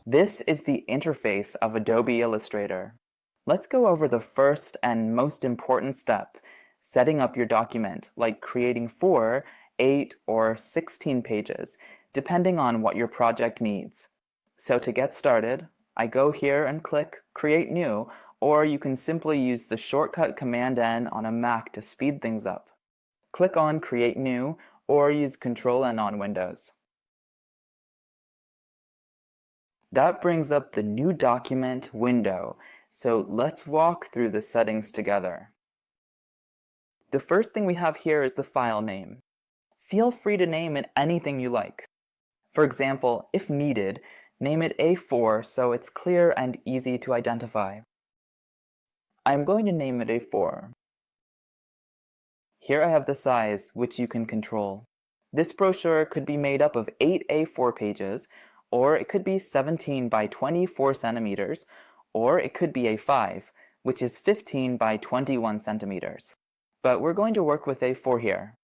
This is the interface of Adobe Illustrator. Let's go over the first and most important step, setting up your document, like creating 4, 8, or 16 pages, depending on what your project needs. So to get started, I go here and click Create New, or you can simply use the shortcut Command-N on a Mac to speed things up. Click on Create New, or use Control-N on Windows. That brings up the New Document window, so let's walk through the settings together. The first thing we have here is the file name. Feel free to name it anything you like. For example, if needed, name it A4 so it's clear and easy to identify. I'm going to name it A4. Here I have the size, which you can control. This brochure could be made up of 8 A4 pages, or it could be 17 by 24 centimeters, or it could be A5, which is 15 by 21 centimeters. But we're going to work with A4 here.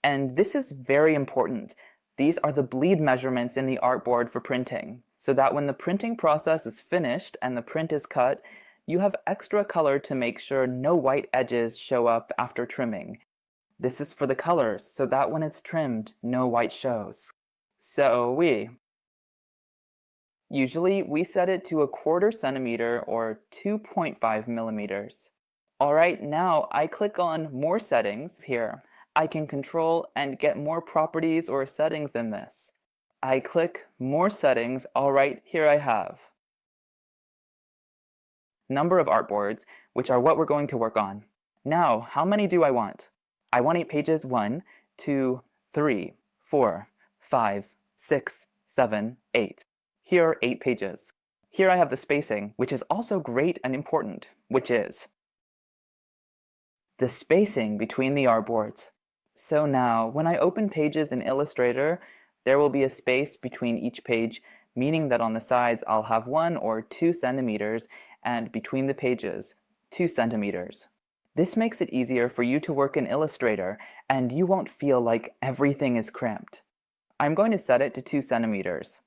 And this is very important. These are the bleed measurements in the artboard for printing, so that when the printing process is finished and the print is cut, you have extra color to make sure no white edges show up after trimming. This is for the colors, so that when it's trimmed, no white shows. Usually, we set it to 1/4 centimeter or 2.5 millimeters. Alright, now I click on More Settings here. I can control and get more properties or settings than this. I click More Settings. Alright, here I have number of artboards, which are what we're going to work on. Now, how many do I want? I want 8 pages. 1, 2, 3, 4, 5, 6, 7, 8. Here are 8 pages. Here I have the spacing, which is also great and important, which is the spacing between the artboards. So now, when I open pages in Illustrator, there will be a space between each page, meaning that on the sides I'll have 1 or 2 centimeters, and between the pages, 2 centimeters. This makes it easier for you to work in Illustrator, and you won't feel like everything is cramped. I'm going to set it to 2 centimeters.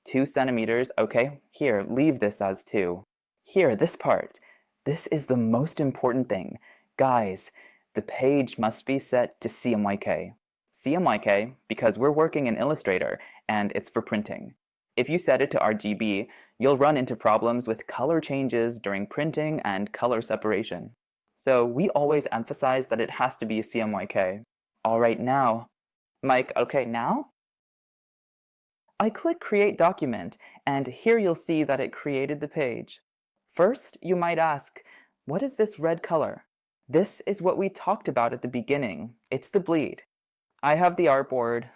2 centimeters, okay, here, leave this as 2. Here, this part. This is the most important thing. Guys, the page must be set to CMYK. CMYK because we're working in Illustrator, and it's for printing. If you set it to RGB, you'll run into problems with color changes during printing and color separation. So we always emphasize that it has to be CMYK. Alright, now. Mike, okay, now? I click Create Document, and here you'll see that it created the page. First, you might ask, what is this red color? This is what we talked about at the beginning. It's the bleed. I have the artboard.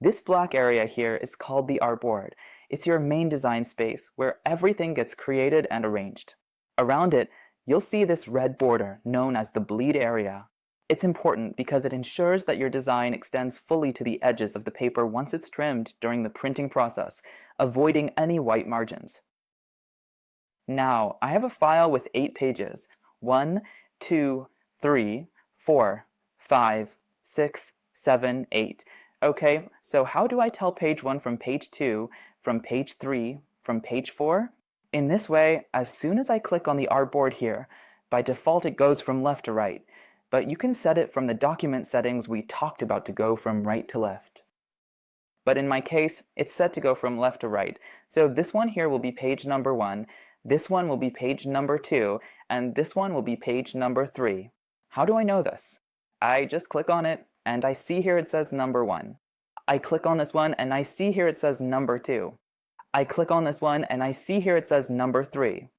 This black area here is called the artboard. It's your main design space where everything gets created and arranged. Around it, you'll see this red border known as the bleed area. It's important because it ensures that your design extends fully to the edges of the paper once it's trimmed during the printing process, avoiding any white margins. Now, I have a file with 8 pages. 1, 2, 3, 4, 5, 6, 7, 8. Okay, so how do I tell page 1 from page 2, from page 3, from page 4? In this way, as soon as I click on the artboard here, by default it goes from left to right. But you can set it from the document settings we talked about to go from right to left. But in my case, it's set to go from left to right. So this one here will be page number 1, this one will be page number 2, and this one will be page number 3. How do I know this? I just click on it, and I see here it says number 1. I click on this one, and I see here it says number 2. I click on this one, and I see here it says number 3.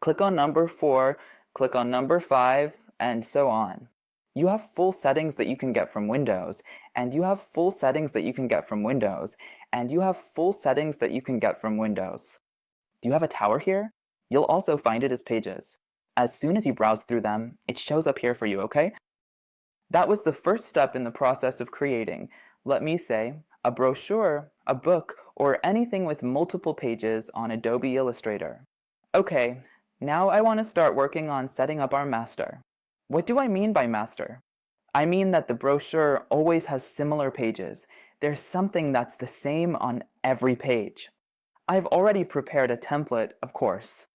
Click on number 4, click on number 5, and so on. You have full settings that you can get from Windows, and you have full settings that you can get from Windows, and you have full settings that you can get from Windows. Do you have a tower here? You'll also find it as pages. As soon as you browse through them, it shows up here for you, okay? That was the first step in the process of creating, let me say, a brochure, a book, or anything with multiple pages on Adobe Illustrator. Okay. Now I want to start working on setting up our master. What do I mean by master? I mean that the brochure always has similar pages. There's something that's the same on every page. I've already prepared a template, of course.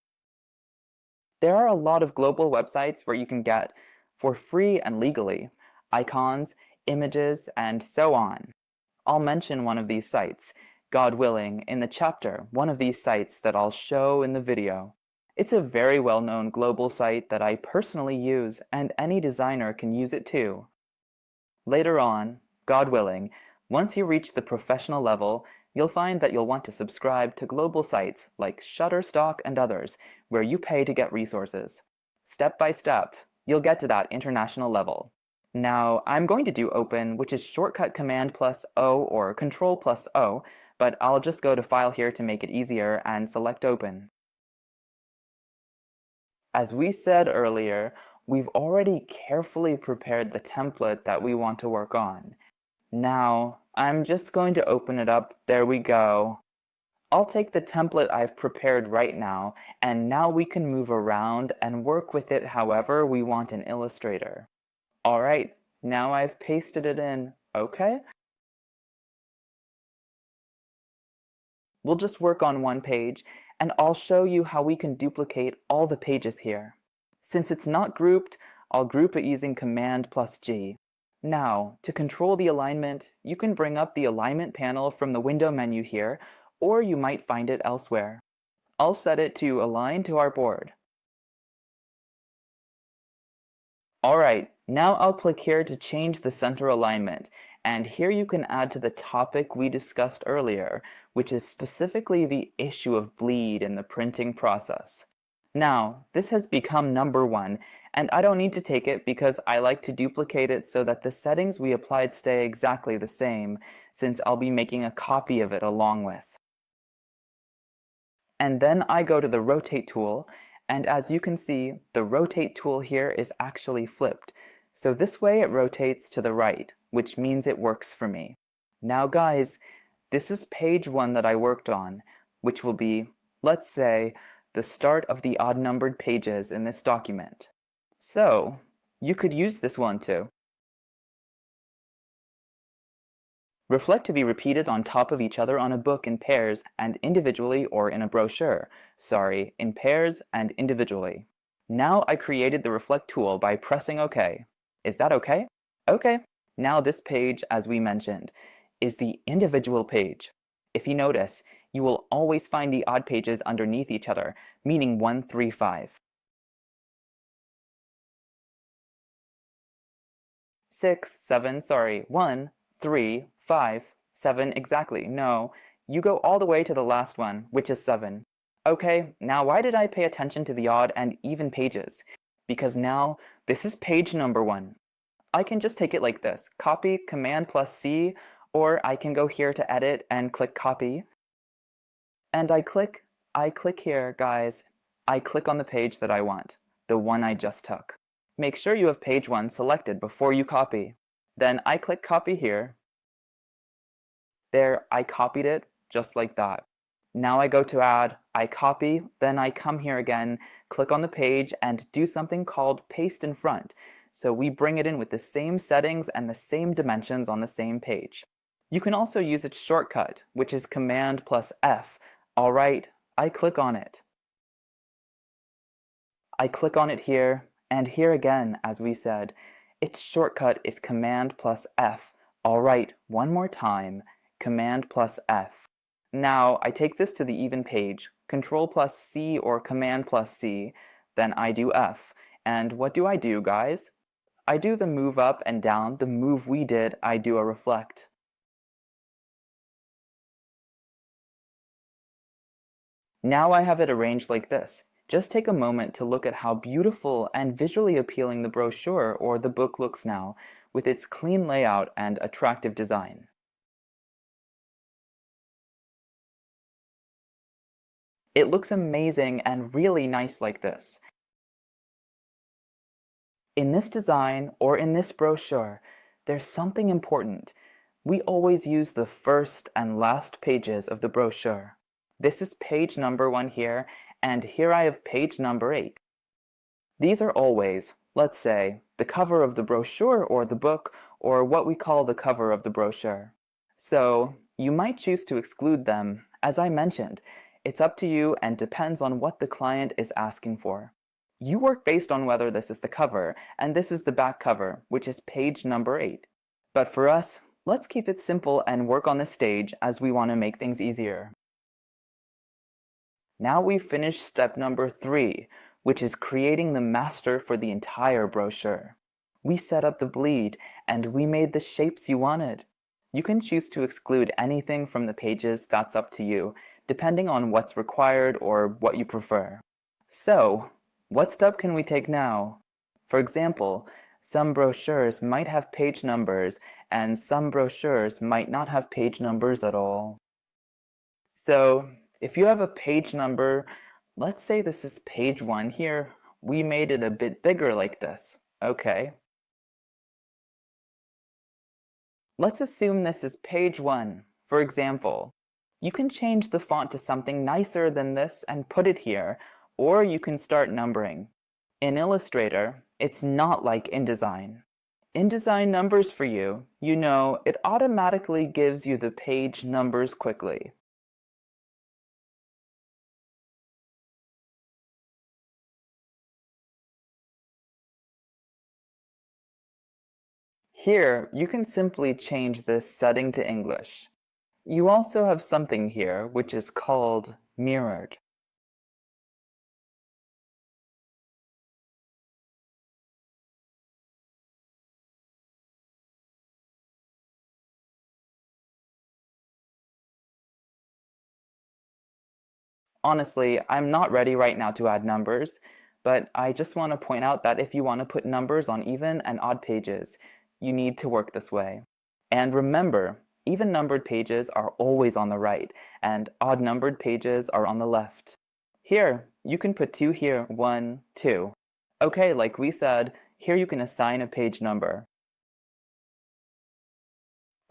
There are a lot of global websites where you can get, for free and legally, icons, images, and so on. I'll mention one of these sites, God willing, in the chapter, one of these sites that I'll show in the video. It's a very well-known global site that I personally use, and any designer can use it too. Later on, God willing, once you reach the professional level, you'll find that you'll want to subscribe to global sites like Shutterstock and others, where you pay to get resources. Step by step, you'll get to that international level. Now, I'm going to do Open, which is shortcut Command plus O or Control plus O, but I'll just go to File here to make it easier and select Open. As we said earlier, we've already carefully prepared the template that we want to work on. Now, I'm just going to open it up. There we go. I'll take the template I've prepared right now, and now we can move around and work with it however we want in Illustrator. Alright, now I've pasted it in, okay? We'll just work on one page, and I'll show you how we can duplicate all the pages here. Since it's not grouped, I'll group it using Command plus G. Now, to control the alignment, you can bring up the alignment panel from the window menu here, or you might find it elsewhere. I'll set it to Align to our board. Alright, now I'll click here to change the center alignment, and here you can add to the topic we discussed earlier, which is specifically the issue of bleed in the printing process. Now, this has become number 1, and I don't need to take it because I like to duplicate it so that the settings we applied stay exactly the same, since I'll be making a copy of it along with. And then I go to the Rotate tool, and as you can see, the Rotate tool here is actually flipped. So this way it rotates to the right, which means it works for me. Now guys, this is page 1 that I worked on, which will be, let's say, the start of the odd-numbered pages in this document. So, you could use this one too. Reflect to be repeated on top of each other on a book in pairs and individually or in a brochure. Sorry, in pairs and individually. Now I created the Reflect tool by pressing OK. Is that okay? Okay. Now this page, as we mentioned, is the individual page. If you notice, you will always find the odd pages underneath each other, meaning 1, 3, 5. 6, 7, sorry, 1, 3, 5, 7, exactly. No, you go all the way to the last one, which is 7. Okay, now why did I pay attention to the odd and even pages? Because now, this is page number 1. I can just take it like this, copy, Command plus C, or I can go here to edit and click copy. And I click here, guys. I click on the page that I want, the one I just took. Make sure you have page 1 selected before you copy. Then I click copy here. There, I copied it just like that. Now I go to add, I copy, then I come here again, click on the page, and do something called paste in front. So we bring it in with the same settings and the same dimensions on the same page. You can also use its shortcut, which is Command plus F. Alright, I click on it. I click on it here, and here again, as we said, its shortcut is Command plus F. Alright, one more time, Command plus F. Now, I take this to the even page, Control plus C or Command plus C, then I do F. And what do I do, guys? I do the move up and down, the move we did, I do a reflect. Now I have it arranged like this. Just take a moment to look at how beautiful and visually appealing the brochure or the book looks now, with its clean layout and attractive design. It looks amazing and really nice like this. In this design, or in this brochure, there's something important. We always use the first and last pages of the brochure. This is page number 1 here, and here I have page number 8. These are always, let's say, the cover of the brochure or the book, or what we call the cover of the brochure. So you might choose to exclude them. As I mentioned, it's up to you and depends on what the client is asking for. You work based on whether this is the cover, and this is the back cover, which is page number 8. But for us, let's keep it simple and work on this stage as we want to make things easier. Now we've finished step number 3, which is creating the master for the entire brochure. We set up the bleed, and we made the shapes you wanted. You can choose to exclude anything from the pages, that's up to you, depending on what's required or what you prefer. So, what step can we take now? For example, some brochures might have page numbers, and some brochures might not have page numbers at all. So, if you have a page number, let's say this is page 1 here, we made it a bit bigger like this. Okay. Let's assume this is page 1. For example, you can change the font to something nicer than this and put it here, or you can start numbering. In Illustrator, it's not like InDesign. InDesign numbers for you, you know, it automatically gives you the page numbers quickly. Here, you can simply change this setting to English. You also have something here which is called mirrored. Honestly, I'm not ready right now to add numbers, but I just want to point out that if you want to put numbers on even and odd pages, you need to work this way. And remember, even numbered pages are always on the right, and odd numbered pages are on the left. Here, you can put 2 here, 1, 2. Okay, like we said, here you can assign a page number.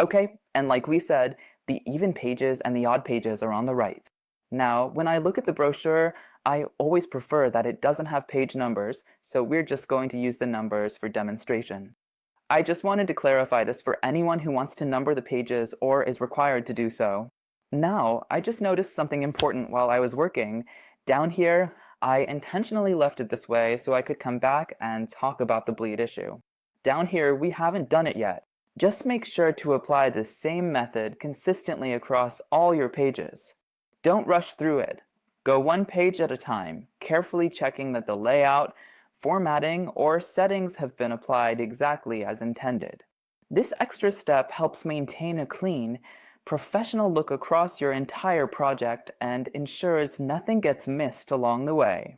Okay, and like we said, the even pages and the odd pages are on the right. Now, when I look at the brochure, I always prefer that it doesn't have page numbers, so we're just going to use the numbers for demonstration. I just wanted to clarify this for anyone who wants to number the pages or is required to do so. Now, I just noticed something important while I was working. Down here, I intentionally left it this way so I could come back and talk about the bleed issue. Down here, we haven't done it yet. Just make sure to apply the same method consistently across all your pages. Don't rush through it. Go one page at a time, carefully checking that the layout, formatting, or settings have been applied exactly as intended. This extra step helps maintain a clean, professional look across your entire project and ensures nothing gets missed along the way.